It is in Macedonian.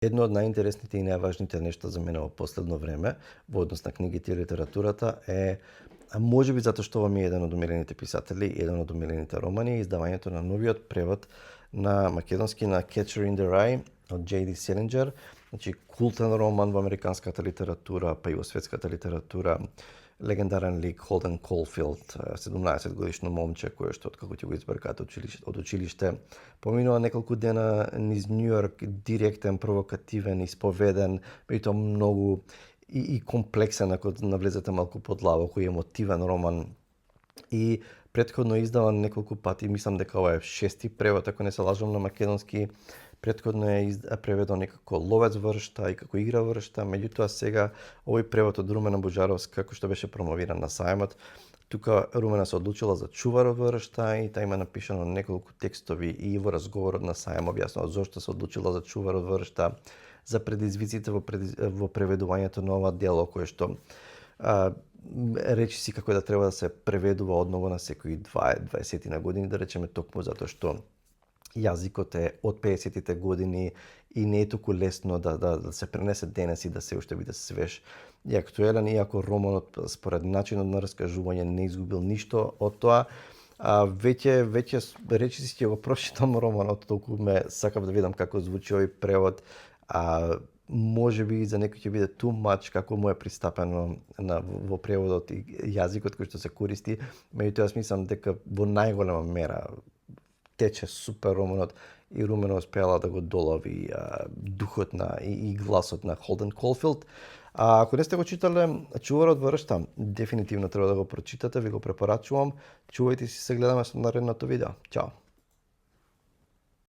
Едно од најинтересните и најважните нешта за мене во последно време во однос на книгите и литературата е, можеби затоа што ова ми е еден од омилените писатели, еден од омилените романи, издавањето на новиот превод на македонски на Catcher in the Rye од J.D. Salinger, значи култен роман во американската литература, па и во светската литература. Легендарен лик Холден Колфилд, 17 годишно момче кое што откако ќе го избркат од училиште, поминува неколку дена низ Њујорк, директен, провокативен, исповеден, меѓутоа многу и комплексен ако навлезете малку подлабоко и емотивен роман. И претходно издаван неколку пати, мислам дека ова е шести превод, ако не се лажам, на македонски. Претходно е преведен и како Ловец вршта и како Игра вршта, меѓутоа сега овој превод од Румена Буџаровска, кој што беше промовиран на сајмот, тука Румена се одлучила за Чувар вршта и та има напишано неколку текстови и во разговорот на сајм објаснува зошто се одлучила за Чувар вршта, за предизвиците во преведувањето на ова дело, кое што речиси како да треба да се преведува одново на секои 20 на години, да речеме, токму затоа што јазикот е од 50-тите години и не е толку лесно да се пренесе денес и да се уште биде свеж и актуелен, иако романот според начинот на раскажување не изгубил ништо од тоа. Веќе речиси ќе го прочитам романот, толку ме сакав да видам како звучи овој превод. Можеби за некој ќе биде too much како му е пристапено во преводот и јазикот кој што се користи, меѓутоа јас мислам дека во најголема мера тече супер романот и Румена успеала да го долови духот и гласот на Холден Колфилд. Ако не сте го читале Чуварот вршта, дефинитивно треба да го прочитате, ви го препорачувам. Чувајте си, се гледаме со наредното видео. Чао!